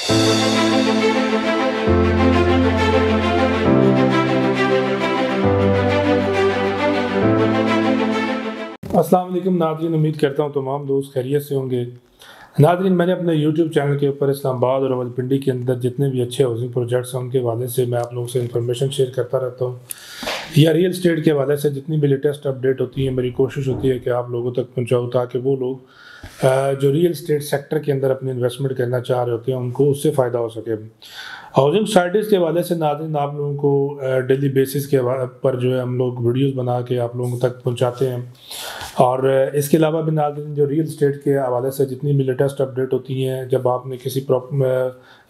अस्सलाम वालेकुम नाज़रीन, उम्मीद करता हूँ तमाम दोस्त खैरियत से होंगे। नाज़रीन, मैंने अपने यूट्यूब चैनल के ऊपर इस्लामाबाद और रावलपिंडी के अंदर जितने भी अच्छे हाउसिंग प्रोजेक्ट्स हैं उनके हवाले से मैं आप लोगों से इन्फॉर्मेशन शेयर करता रहता हूँ, या रियल स्टेट के हवाले से जितनी भी लेटेस्ट अपडेट होती है मेरी कोशिश होती है कि आप लोगों तक पहुँचाऊँ, ताकि वो लोग जो रियल स्टेट सेक्टर के अंदर अपनी इन्वेस्टमेंट करना चाह रहे होते हैं उनको उससे फ़ायदा हो सके। हाउसिंग सोसाइटीज़ के हवाले से नाज़रीन आप लोगों को डेली बेसिस के पर जो है हम लोग वीडियोस बना के आप लोगों तक पहुंचाते हैं। और इसके अलावा भी नाज़रीन जो रियल स्टेट के हवाले से जितनी भी लेटेस्ट अपडेट होती हैं, जब आपने किसी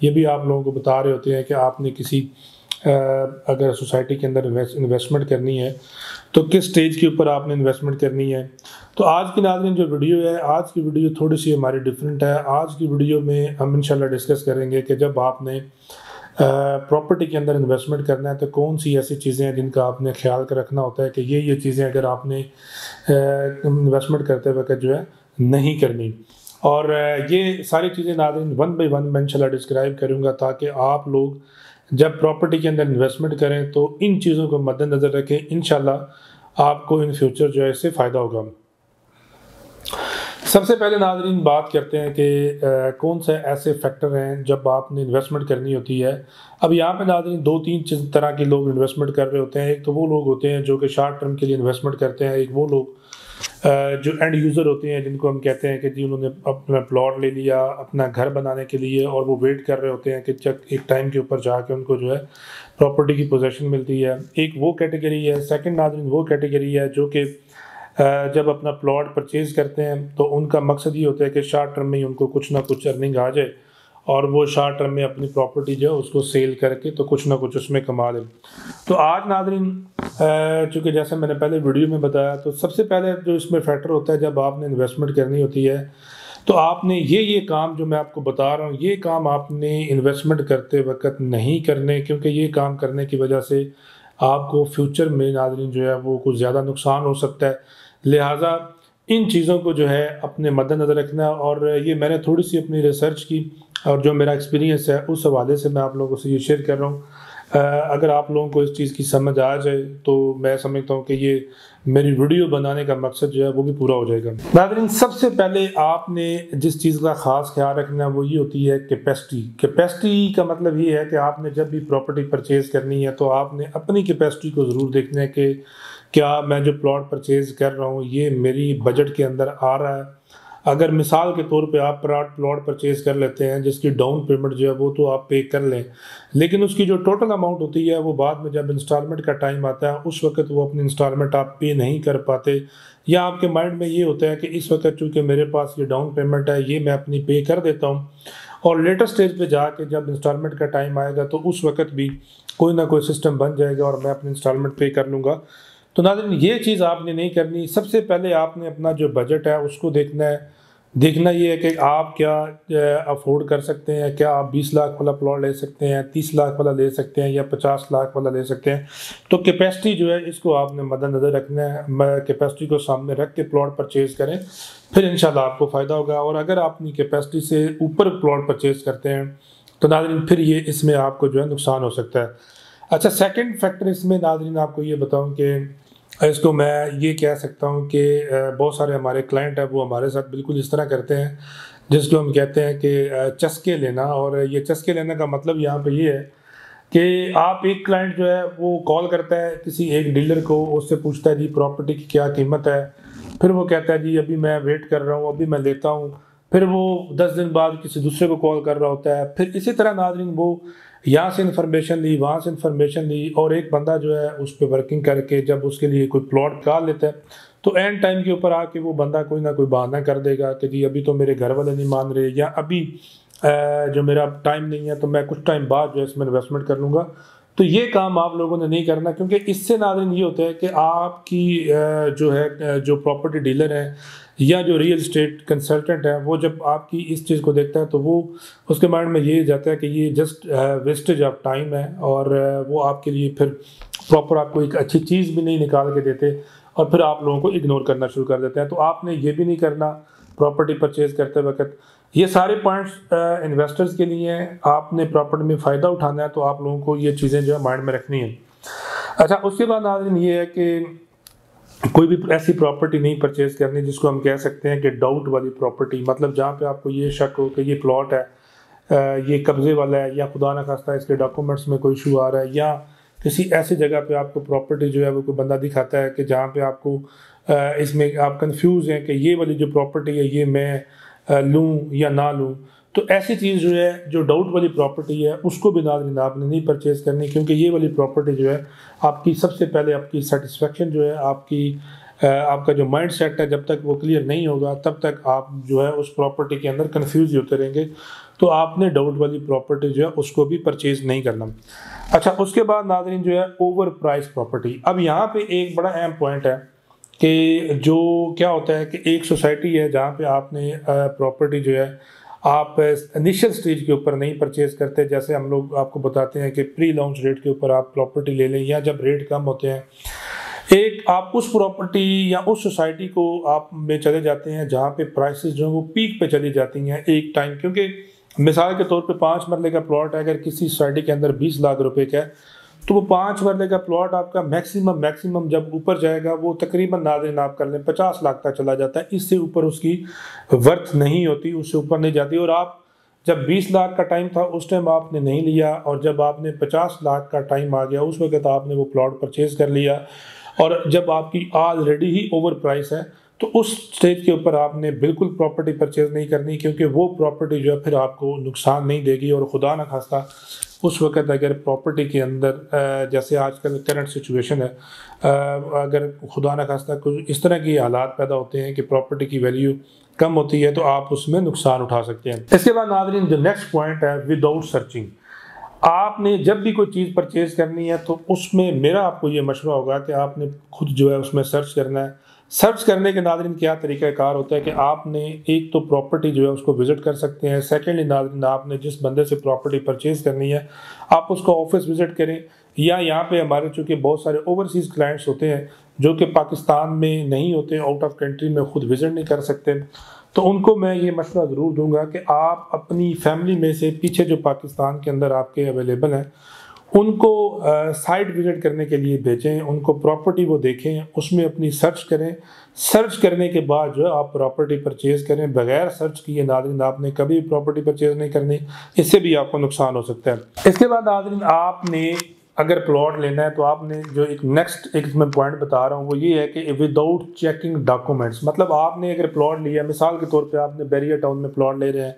ये भी आप लोगों को बता रहे होते हैं कि आपने किसी अगर सोसाइटी के अंदर इन्वेस्टमेंट करनी है तो किस स्टेज के ऊपर आपने इन्वेस्टमेंट करनी है। तो आज की नाज़रीन जो वीडियो है, आज की वीडियो थोड़ी सी हमारी डिफरेंट है। आज की वीडियो में हम इंशाल्लाह डिस्कस करेंगे कि जब आपने प्रॉपर्टी के अंदर इन्वेस्टमेंट करना है तो कौन सी ऐसी चीज़ें हैं जिनका आपने ख्याल कर रखना होता है कि ये चीज़ें अगर आपने इन्वेस्टमेंट करते वक्त जो है नहीं करनी। और ये सारी चीज़ें नाज़रीन वन बाई वन मैं इंशाल्लाह डिस्क्राइब करूँगा, ताकि आप लोग जब प्रॉपर्टी के अंदर इन्वेस्टमेंट करें तो इन चीज़ों को मद्देनज़र रखें। इंशाल्लाह आपको इन फ्यूचर जो है इससे फ़ायदा होगा। सबसे पहले नाज़रीन बात करते हैं कि कौन से ऐसे फैक्टर हैं जब आपने इन्वेस्टमेंट करनी होती है। अब यहाँ पे नाज़रीन दो तीन तरह के लोग इन्वेस्टमेंट कर रहे होते हैं। एक तो वो लोग होते हैं जो कि शॉर्ट टर्म के लिए इन्वेस्टमेंट करते हैं, एक वो लोग जो एंड यूज़र होते हैं जिनको हम कहते हैं कि जी उन्होंने अपना प्लॉट ले लिया अपना घर बनाने के लिए और वो वेट कर रहे होते हैं कि जब एक टाइम के ऊपर जाके उनको जो है प्रॉपर्टी की पोजेसन मिलती है। एक वो कैटेगरी है। सेकेंड नाज़रीन वो कैटेगरी है जो कि जब अपना प्लॉट परचेज़ करते हैं तो उनका मकसद ये होता है कि शॉर्ट टर्म में ही उनको कुछ ना कुछ अर्निंग आ जाए और वो शॉर्ट टर्म में अपनी प्रॉपर्टी जो है उसको सेल करके तो कुछ ना कुछ उसमें कमा लें। तो आज नाज़रीन चूँकि जैसे मैंने पहले वीडियो में बताया, तो सबसे पहले जो इसमें फैक्टर होता है जब आपने इन्वेस्टमेंट करनी होती है तो आपने ये काम जो मैं आपको बता रहा हूँ ये काम आपने इन्वेस्टमेंट करते वक्त नहीं करने, क्योंकि ये काम करने की वजह से आपको फ्यूचर में नाज़रीन जो है वो कुछ ज़्यादा नुकसान हो सकता है। लिहाजा इन चीज़ों को जो है अपने मद्देनज़र रखना। और ये मैंने थोड़ी सी अपनी रिसर्च की और जो मेरा एक्सपीरियंस है उस हवाले से मैं आप लोगों से ये शेयर कर रहा हूँ। अगर आप लोगों को इस चीज़ की समझ आ जाए तो मैं समझता हूँ कि ये मेरी वीडियो बनाने का मकसद जो है वो भी पूरा हो जाएगा। नाज़रीन सबसे पहले आपने जिस चीज़ का ख़ास ख्याल रखना वो ये होती है कैपेसिटी। कैपेसिटी का मतलब ये है कि आपने जब भी प्रॉपर्टी परचेज़ करनी है तो आपने अपनी कैपेसिटी को ज़रूर देखना है कि क्या मैं जो प्लॉट परचेज़ कर रहा हूँ ये मेरी बजट के अंदर आ रहा है। अगर मिसाल के तौर पे आप प्लॉट परचेज़ कर लेते हैं जिसकी डाउन पेमेंट जो है वो तो आप पे कर लें, लेकिन उसकी जो टोटल अमाउंट होती है वो बाद में जब इंस्टॉलमेंट का टाइम आता है उस वक्त वो अपनी इंस्टॉलमेंट आप पे नहीं कर पाते, या आपके माइंड में ये होता है कि इस वक्त चूँकि मेरे पास ये डाउन पेमेंट है ये मैं अपनी पे कर देता हूँ और लेटर स्टेज पे जाके जब इंस्टॉलमेंट का टाइम आएगा तो उस वक्त भी कोई ना कोई सिस्टम बन जाएगा और मैं अपनी इंस्टॉलमेंट पे कर लूँगा। तो नाज़रीन ये चीज़ आपने नहीं करनी। सबसे पहले आपने अपना जो बजट है उसको देखना है। देखना ये है कि आप क्या अफोर्ड कर सकते हैं। क्या आप 20 लाख वाला प्लॉट ले सकते हैं, 30 लाख वाला ले सकते हैं या 50 लाख वाला ले सकते हैं। तो कैपेसिटी जो है इसको आपने मद्देनज़र रखना है। कैपेसिटी को सामने रख के प्लॉट परचेज़ करें, फिर इंशाल्लाह आपको फ़ायदा होगा। और अगर आप अपनी कैपेसिटी से ऊपर प्लॉट परचेज़ करते हैं तो नाज़रीन फिर ये इसमें आपको जो है नुकसान हो सकता है। अच्छा, सेकंड फैक्टर इसमें नाज़रीन आपको ये बताऊं कि इसको मैं ये कह सकता हूं कि बहुत सारे हमारे क्लाइंट हैं वो हमारे साथ बिल्कुल इस तरह करते हैं जिसको हम कहते हैं कि चस्के लेना। और ये चस्के लेने का मतलब यहाँ पे ये है कि आप एक क्लाइंट जो है वो कॉल करता है किसी एक डीलर को, उससे पूछता है जी प्रॉपर्टी की क्या कीमत है, फिर वो कहता है जी अभी मैं वेट कर रहा हूँ अभी मैं लेता हूँ, फिर वो 10 दिन बाद किसी दूसरे को कॉल कर रहा होता है। फिर इसी तरह नाज़रीन वो यहाँ से इन्फॉर्मेशन ली वहाँ से इन्फॉर्मेशन ली और एक बंदा जो है उस पर वर्किंग करके जब उसके लिए कोई प्लॉट निकाल लेता है तो एंड टाइम के ऊपर आके वो बंदा कोई ना कोई बहाना कर देगा कि जी अभी तो मेरे घर वाले नहीं मान रहे, या अभी जो मेरा टाइम नहीं है तो मैं कुछ टाइम बाद जो है इसमें इन्वेस्टमेंट कर लूँगा। तो ये काम आप लोगों ने नहीं करना, क्योंकि इससे नाज़रीन ये होता है कि आपकी जो है जो प्रॉपर्टी डीलर है या जो रियल स्टेट कंसल्टेंट है वो जब आपकी इस चीज़ को देखता है तो वो उसके माइंड में ये जाता है कि ये जस्ट वेस्टेज ऑफ टाइम है और वो आपके लिए फिर प्रॉपर आपको एक अच्छी चीज़ भी नहीं निकाल के देते और फिर आप लोगों को इग्नोर करना शुरू कर देते हैं। तो आपने ये भी नहीं करना प्रॉपर्टी परचेज़ करते वक्त। ये सारे पॉइंट्स इन्वेस्टर्स के लिए हैं। आपने प्रॉपर्टी में फ़ायदा उठाना है तो आप लोगों को ये चीज़ें जो है माइंड में रखनी है। अच्छा, उसके बाद नाज़रीन ये है कि कोई भी ऐसी प्रॉपर्टी नहीं परचेज करनी जिसको हम कह सकते हैं कि डाउट वाली प्रॉपर्टी, मतलब जहाँ पे आपको ये शक हो कि ये प्लॉट है, ये कब्ज़े वाला है, या खुदा न खास्ता इसके डॉक्यूमेंट्स में कोई इशू आ रहा है, या किसी ऐसी जगह पे आपको प्रॉपर्टी जो है वो कोई बंदा दिखाता है कि जहाँ पे आपको इसमें आप कंफ्यूज हैं कि ये वाली जो प्रॉपर्टी है ये मैं लूँ या ना लूँ। तो ऐसी चीज़ जो है, जो डाउट वाली प्रॉपर्टी है, उसको भी नाज़रीन आपने नहीं परचेज़ करनी, क्योंकि ये वाली प्रॉपर्टी जो है आपकी सबसे पहले आपकी सेटिस्फेक्शन जो है, आपका जो माइंड सेट है, जब तक वो क्लियर नहीं होगा तब तक आप जो है उस प्रॉपर्टी के अंदर कन्फ्यूज होते रहेंगे। तो आपने डाउट वाली प्रॉपर्टी जो है उसको भी परचेज़ नहीं करना। अच्छा, उसके बाद नाज़रीन जो है ओवर प्राइस प्रॉपर्टी। अब यहाँ पे एक बड़ा अहम पॉइंट है कि जो क्या होता है कि एक सोसाइटी है जहाँ पे आपने प्रॉपर्टी जो है आप इनिशियल स्टेज के ऊपर नहीं परचेज करते। जैसे हम लोग आपको बताते हैं कि प्री लॉन्च रेट के ऊपर आप प्रॉपर्टी ले लें, या जब रेट कम होते हैं, एक आप उस प्रॉपर्टी या उस सोसाइटी को आप में चले जाते हैं जहाँ पे प्राइसेस जो है वो पीक पे चली जाती हैं एक टाइम। क्योंकि मिसाल के तौर पे 5 मरले का प्लॉट है, अगर किसी सोसाइटी के अंदर 20 लाख रुपए का है, तो वो 5 मरले का प्लॉट आपका मैक्सिमम जब ऊपर जाएगा वो तकरीबन नाज़रीन आप कर लें 50 लाख तक चला जाता है। इससे ऊपर उसकी वर्थ नहीं होती, उससे ऊपर नहीं जाती। और आप जब 20 लाख का टाइम था उस टाइम आपने नहीं लिया, और जब आपने 50 लाख का टाइम आ गया उस वक्त आपने वो प्लॉट परचेज कर लिया, और जब आपकी ऑलरेडी ही ओवर प्राइस है, तो उस स्टेज के ऊपर आपने बिल्कुल प्रॉपर्टी परचेज नहीं करनी, क्योंकि वो प्रॉपर्टी जो है फिर आपको नुकसान नहीं देगी। और खुदा न खास्ता उस वक़्त अगर प्रॉपर्टी के अंदर जैसे आजकल करंट सिचुएशन है, अगर खुदा न खास्ता कुछ इस तरह के हालात पैदा होते हैं कि प्रॉपर्टी की वैल्यू कम होती है, तो आप उसमें नुकसान उठा सकते हैं। इसके बाद नाज़रीन जो नेक्स्ट पॉइंट है, विदाउट सर्चिंग। आपने जब भी कोई चीज़ परचेज करनी है तो उसमें मेरा आपको ये मशवरा होगा कि आपने खुद जो है उसमें सर्च करना है। सर्च करने के नाज़रीन क्या तरीक़ाकार होता है कि आपने एक तो प्रॉपर्टी जो है उसको विज़िट कर सकते हैं। सेकेंडली नाज़रीन आपने जिस बंदे से प्रॉपर्टी परचेज़ करनी है आप उसका ऑफिस विज़िट करें, या यहाँ पे हमारे चूँकि बहुत सारे ओवरसीज़ क्लाइंट्स होते हैं जो कि पाकिस्तान में नहीं होते, आउट ऑफ कंट्री में खुद विज़िट नहीं कर सकते, तो उनको मैं ये मशवरा ज़रूर दूंगा कि आप अपनी फैमिली में से पीछे जो पाकिस्तान के अंदर आपके अवेलेबल हैं उनको साइट विज़िट करने के लिए भेजें, उनको प्रॉपर्टी वो देखें, उसमें अपनी सर्च करें। सर्च करने के बाद जो है आप प्रॉपर्टी परचेज़ करें। बगैर सर्च किए नाज़रीन आपने कभी प्रॉपर्टी परचेज़ नहीं करनी, इससे भी आपको नुकसान हो सकता है। इसके बाद नाज़रीन आपने अगर प्लॉट लेना है तो आपने जो एक नेक्स्ट एक मैं पॉइंट बता रहा हूँ वो ये है कि विदाउट चेकिंग डॉक्यूमेंट्स। मतलब आपने अगर प्लॉट लिया, मिसाल के तौर पे आपने बैरियर टाउन में प्लॉट ले रहे हैं,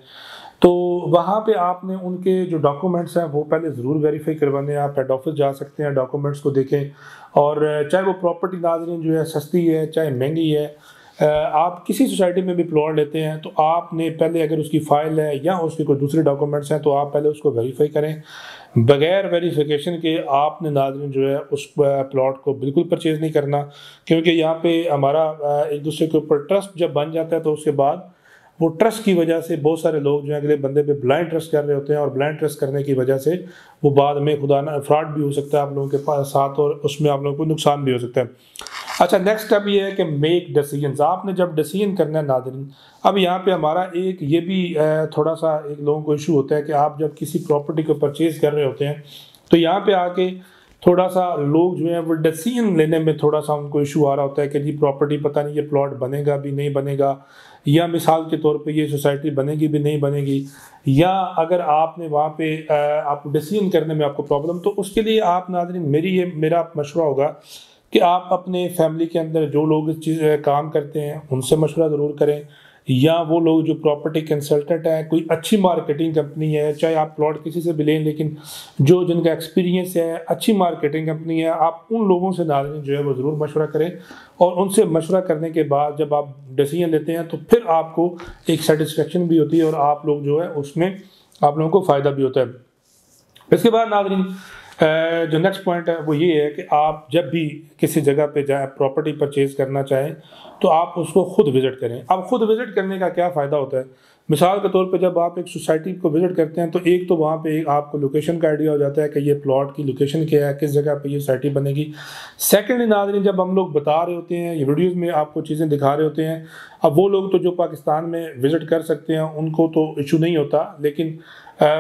तो वहाँ पे आपने उनके जो डॉक्यूमेंट्स हैं वो पहले ज़रूर वेरीफाई करवाने हैं। आप हेड ऑफिस जा सकते हैं, डॉक्यूमेंट्स को देखें, और चाहे वो प्रॉपर्टी नाज़रीन जो है सस्ती है चाहे महंगी है, आप किसी सोसाइटी में भी प्लॉट लेते हैं तो आपने पहले अगर उसकी फ़ाइल है या उसके कोई दूसरे डॉक्यूमेंट्स हैं तो आप पहले उसको वेरीफाई करें। बगैर वेरिफिकेशन के आपने नाज़रीन जो है उस प्लॉट को बिल्कुल परचेज़ नहीं करना, क्योंकि यहाँ पे हमारा एक दूसरे के ऊपर ट्रस्ट जब बन जाता है तो उसके बाद वो ट्रस्ट की वजह से बहुत सारे लोग जो है अगले बंदे पे ब्लाइंड ट्रस्ट कर रहे होते हैं, और ब्लाइंड ट्रस्ट करने की वजह से वो बाद में खुदा ना फ्रॉड भी हो सकता है आप लोगों के पास साथ, और उसमें आप लोगों को नुकसान भी हो सकता है। अच्छा, नेक्स्ट स्टेप ये है कि मेक डिसीजंस। आपने जब डिसीजन करना है नाज़रीन, अब यहाँ पे हमारा एक ये भी थोड़ा सा एक लोगों को इशू होता है कि आप जब किसी प्रॉपर्टी को परचेज़ कर रहे होते हैं तो यहाँ पे आके थोड़ा सा लोग जो है वो डिसीजन लेने में थोड़ा सा उनको इशू आ रहा होता है कि जी प्रॉपर्टी पता नहीं ये प्लॉट बनेगा भी नहीं बनेगा, या मिसाल के तौर पे ये सोसाइटी बनेगी भी नहीं बनेगी, या अगर आपने वहाँ पे आप डिसीजन करने में आपको प्रॉब्लम, तो उसके लिए आप नाज़रीन मेरा मशवरा होगा कि आप अपने फैमिली के अंदर जो लोग इस चीज़ काम करते हैं उनसे मशवरा ज़रूर करें, या वो लोग जो प्रॉपर्टी कंसल्टेंट है, कोई अच्छी मार्केटिंग कंपनी है, चाहे आप प्लॉट किसी से भी लें लेकिन जो जिनका एक्सपीरियंस है, अच्छी मार्केटिंग कंपनी है, आप उन लोगों से नाज़रीन जो है वो ज़रूर मशवरा करें। और उनसे मशवरा करने के बाद जब आप डिसीजन लेते हैं तो फिर आपको एक सेटिस्फेक्शन भी होती है और आप लोग जो है उसमें आप लोगों को फ़ायदा भी होता है। इसके बाद नाज़रीन जो नेक्स्ट पॉइंट है वो ये है कि आप जब भी किसी जगह पे जाए प्रॉपर्टी परचेज़ करना चाहें तो आप उसको खुद विज़िट करें। अब खुद विज़िट करने का क्या फ़ायदा होता है, मिसाल के तौर पे जब आप एक सोसाइटी को विज़िट करते हैं तो एक तो वहाँ पे आपको लोकेशन का आइडिया हो जाता है कि ये प्लॉट की लोकेशन क्या है, किस जगह पे ये सोसाइटी बनेगी। सेकंड नाज़रीन, जब हम लोग बता रहे होते हैं, ये वीडियोज़ में आपको चीज़ें दिखा रहे होते हैं, अब वो लोग तो जो पाकिस्तान में विज़िट कर सकते हैं उनको तो इशू नहीं होता, लेकिन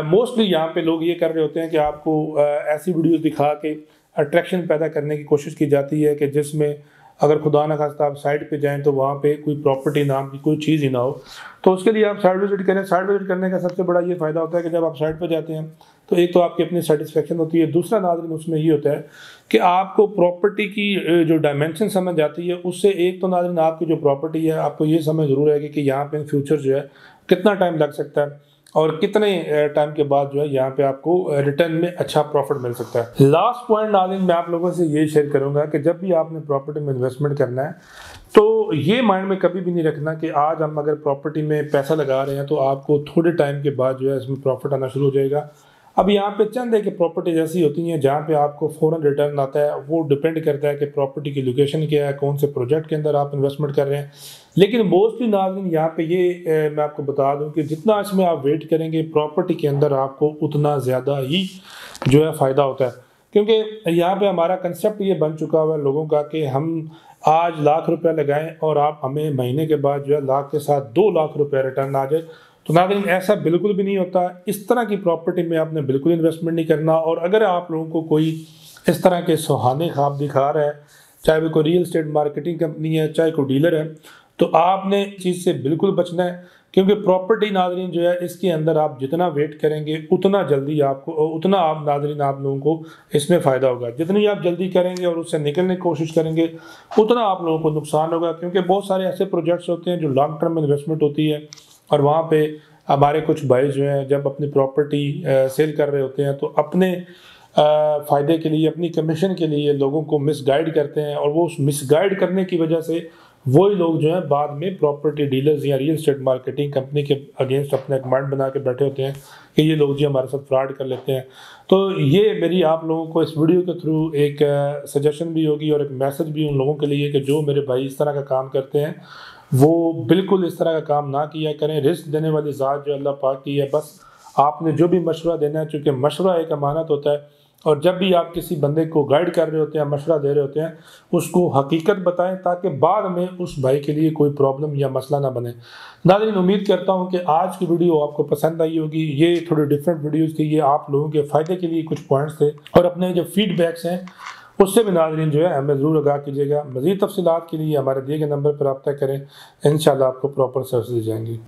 मोस्टली यहाँ पे लोग ये कर रहे होते हैं कि आपको ऐसी वीडियोज़ दिखा के अट्रैक्शन पैदा करने की कोशिश की जाती है कि जिसमें अगर खुदा न खास्ता आप साइट पे जाएं तो वहाँ पे कोई प्रॉपर्टी नाम की कोई चीज़ ही ना हो। तो उसके लिए आप साइट विज़िट करें। साइट विज़िट करने का सबसे बड़ा ये फ़ायदा होता है कि जब आप साइट पे जाते हैं तो एक तो आपकी अपनी सेटिस्फेक्शन होती है, दूसरा नाज़रीन उसमें ये होता है कि आपको प्रॉपर्टी की जो डायमेंशन समझ जाती है, उससे एक तो नाज़रीन आपकी जो प्रॉपर्टी है आपको ये समझ ज़रूर है कि यहाँ पे इन फ्यूचर जो है कितना टाइम लग सकता है और कितने टाइम के बाद जो है यहाँ पे आपको रिटर्न में अच्छा प्रॉफिट मिल सकता है। लास्ट पॉइंट नाज़रीन मैं आप लोगों से ये शेयर करूँगा कि जब भी आपने प्रॉपर्टी में इन्वेस्टमेंट करना है तो ये माइंड में कभी भी नहीं रखना कि आज हम अगर प्रॉपर्टी में पैसा लगा रहे हैं तो आपको थोड़े टाइम के बाद जो है इसमें प्रॉफिट आना शुरू हो जाएगा। अब यहाँ पे चंद है कि प्रॉपर्टीज ऐसी होती हैं जहाँ पे आपको फ़ौरन रिटर्न आता है। वो डिपेंड करता है कि प्रॉपर्टी की लोकेशन क्या है, कौन से प्रोजेक्ट के अंदर आप इन्वेस्टमेंट कर रहे हैं। लेकिन मोस्टली नाज़रीन यहाँ पे ये मैं आपको बता दूँ कि जितना इसमें आप वेट करेंगे प्रॉपर्टी के अंदर आपको उतना ज़्यादा ही जो है फ़ायदा होता है, क्योंकि यहाँ पे हमारा कंसेप्ट ये बन चुका हुआ है लोगों का कि हम आज लाख रुपया लगाएं और आप हमें महीने के बाद जो है लाख के साथ 2 लाख रुपया रिटर्न आ जाए। तो नाज़रीन ऐसा बिल्कुल भी नहीं होता। इस तरह की प्रॉपर्टी में आपने बिल्कुल इन्वेस्टमेंट नहीं करना। और अगर आप लोगों को कोई इस तरह के सुहाने ख्वाब दिखा रहा है, चाहे वो कोई रियल एस्टेट मार्केटिंग कंपनी है, चाहे कोई डीलर है, तो आपने इस चीज़ से बिल्कुल बचना है, क्योंकि प्रॉपर्टी नाज़रीन जो है इसके अंदर आप जितना वेट करेंगे उतना जल्दी आपको उतना आप नाज़रीन आप लोगों को इसमें फ़ायदा होगा। जितनी आप जल्दी करेंगे और उससे निकलने की कोशिश करेंगे उतना आप लोगों को नुकसान होगा, क्योंकि बहुत सारे ऐसे प्रोजेक्ट्स होते हैं जो लॉन्ग टर्म इन्वेस्टमेंट होती है और वहाँ पे हमारे कुछ भाई जो हैं जब अपनी प्रॉपर्टी सेल कर रहे होते हैं तो अपने फ़ायदे के लिए, अपनी कमीशन के लिए लोगों को मिसगाइड करते हैं और वो उस मिसगाइड करने की वजह से वही लोग जो हैं बाद में प्रॉपर्टी डीलर्स या रियल एस्टेट मार्केटिंग कंपनी के अगेंस्ट अपने कमांड बना के बैठे होते हैं कि ये लोग जी हमारे साथ फ्रॉड कर लेते हैं। तो ये मेरी आप लोगों को इस वीडियो के थ्रू एक सजेशन भी होगी और एक मैसेज भी उन लोगों के लिए कि जो मेरे भाई इस तरह का काम करते हैं वो बिल्कुल इस तरह का काम ना किया करें। रिस्क देने वाली ज़ात जो अल्लाह पाक की है, बस आपने जो भी मशवरा देना है, चूँकि मशवरा एक अमानत होता है और जब भी आप किसी बंदे को गाइड कर रहे होते हैं, मशवरा दे रहे होते हैं, उसको हकीकत बताएं ताकि बाद में उस भाई के लिए कोई प्रॉब्लम या मसला ना बने। नाज़रीन उम्मीद करता हूं कि आज की वीडियो आपको पसंद आई होगी। ये थोड़ी डिफरेंट वीडियोस थी, ये आप लोगों के फ़ायदे के लिए कुछ पॉइंट्स थे और अपने जो फीडबैक्स हैं उससे भी नाज़रीन जो है हमें ज़रूर आगाह कीजिएगा। मज़ीद तफ़सीलात के लिए हमारे दिए गए नंबर पर रब्ता करें, इंशाअल्लाह आपको प्रॉपर सर्विस दी जाएंगी।